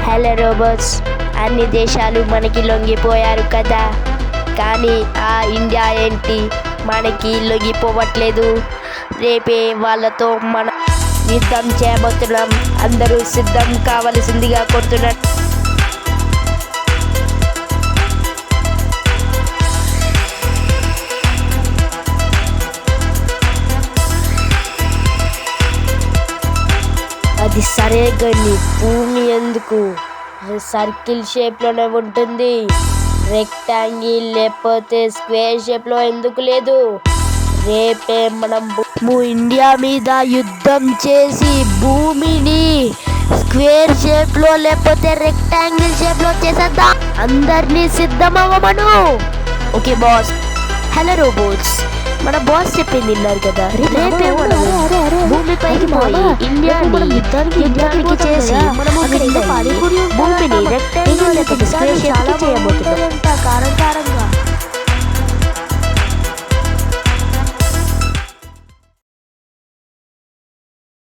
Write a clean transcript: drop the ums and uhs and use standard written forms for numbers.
Hello robots, అన్ని దేశాలు మనకి లొంగిపోయారు కదా, కానీ ఆ ఇండియా ఏంటి మనకి లొంగిపోవట్లేదు. రేపే వాళ్ళతో మనం యుద్ధం చేయబోతున్నాం. అందరూ సిద్ధం కావలసిందిగా కోరుతున్నారు. అది సరే గని భూమి ఎందుకు సర్కిల్ షేప్లోనే ఉంటుంది, రెక్టాంగిల్ లేకపోతే స్క్వేర్ షేప్లో ఎందుకు లేదు? రేపే మనం ఇండియా మీద యుద్ధం చేసి భూమిని స్క్వేర్ షేప్లో లేకపోతే రెక్టాంగిల్ షేప్లో చేసేద్దాం. అందరినీ సిద్ధమవ్వమను. Okay boss. హలో రోబోట్స్, మన బాస్ చెప్పింది విన్నారు కదా, రేపే మనము భూమిపైకి పోయి ఇండియాని యుద్ధానికి చేసి మనము భూమిని రెక్టాంగిల్ లేకపోతే స్క్వేర్ షేప్ చేయబోతున్నాం.